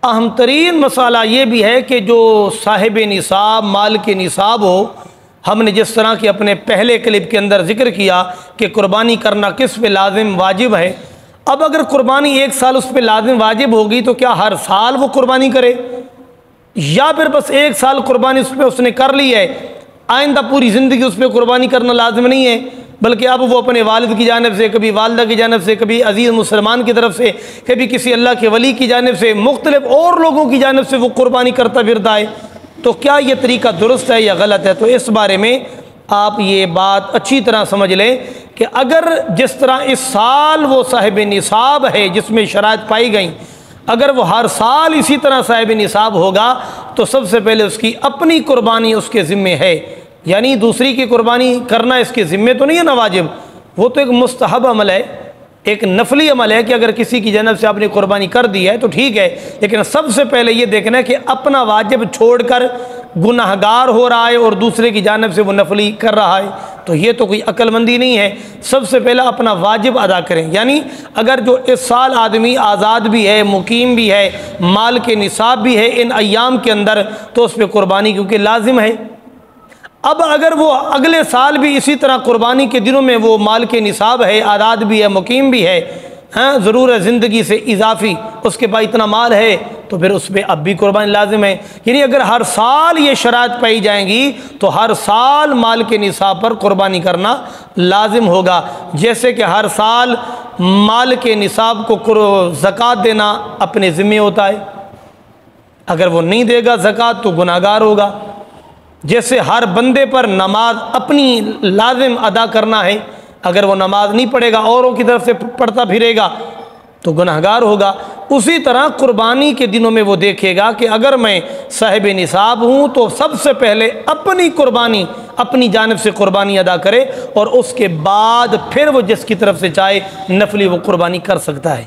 اہم ترین مسئلہ یہ بھی ہے کہ جو صاحب نصاب مال کے نصاب ہو، ہم نے جس طرح کہ اپنے پہلے کلپ کے اندر ذکر کیا کہ قربانی کرنا کس پہ لازم واجب ہے۔ اب اگر قربانی ایک سال اس پہ لازم واجب ہوگی تو کیا ہر سال وہ قربانی کرے، یا پھر بس ایک سال قربانی اس نے کر لی ہے، آئندہ پوری زندگی اس پہ قربانی کرنا لازم نہیں ہے، بلکہ اب وہ اپنے والد کی جانب سے، کبھی والدہ کی جانب سے، کبھی عزیز مسلمان کی طرف سے، کبھی کسی اللہ کے ولی کی جانب سے، مختلف اور لوگوں کی جانب سے وہ قربانی کرتا پھرتا ہے، تو کیا یہ طریقہ درست ہے یا غلط ہے؟ تو اس بارے میں آپ یہ بات اچھی طرح سمجھ لیں کہ اگر جس طرح اس سال وہ صاحب نصاب ہے جس میں شرائط پائی گئیں، اگر وہ ہر سال اسی طرح صاحب نصاب ہوگا تو سب سے پہلے اس کی اپنی قربانی اس کے ذمے ہے، یعنی دوسری کی قربانی کرنا اس کے ذمے تو نہیں ہے نا واجب، وہ تو ایک مستحب عمل ہے، ایک نفلی عمل ہے کہ اگر کسی کی جانب سے آپ نے قربانی کر دی ہے تو ٹھیک ہے، لیکن سب سے پہلے یہ دیکھنا ہے کہ اپنا واجب چھوڑ کر گناہگار ہو رہا ہے اور دوسرے کی جانب سے وہ نفلی کر رہا ہے، تو یہ تو کوئی عقل مندی نہیں ہے۔ سب سے پہلے اپنا واجب ادا کریں، یعنی اگر جو اس سال آدمی آزاد بھی ہے، مقیم بھی ہے، مال کے نصاب بھی ہے ان ایام کے اندر، تو اس پہ قربانی کیونکہ لازم ہے۔ اب اگر وہ اگلے سال بھی اسی طرح قربانی کے دنوں میں وہ مال کے نصاب ہے، آزاد بھی ہے، مقیم بھی ہے، ضرور ہے زندگی سے اضافی اس کے پاس اتنا مال ہے، تو پھر اس پہ اب بھی قربانی لازم ہے۔ یعنی اگر ہر سال یہ شرائط پائی جائیں گی تو ہر سال مال کے نصاب پر قربانی کرنا لازم ہوگا، جیسے کہ ہر سال مال کے نصاب کو زکوٰۃ دینا اپنے ذمہ ہوتا ہے، اگر وہ نہیں دے گا زکوٰۃ تو گناہگار ہوگا، جیسے ہر بندے پر نماز اپنی لازم ادا کرنا ہے، اگر وہ نماز نہیں پڑھے گا اوروں کی طرف سے پڑھتا پھرے گا تو گناہگار ہوگا۔ اسی طرح قربانی کے دنوں میں وہ دیکھے گا کہ اگر میں صاحب نصاب ہوں تو سب سے پہلے اپنی قربانی اپنی جانب سے قربانی ادا کرے، اور اس کے بعد پھر وہ جس کی طرف سے چاہے نفلی وہ قربانی کر سکتا ہے۔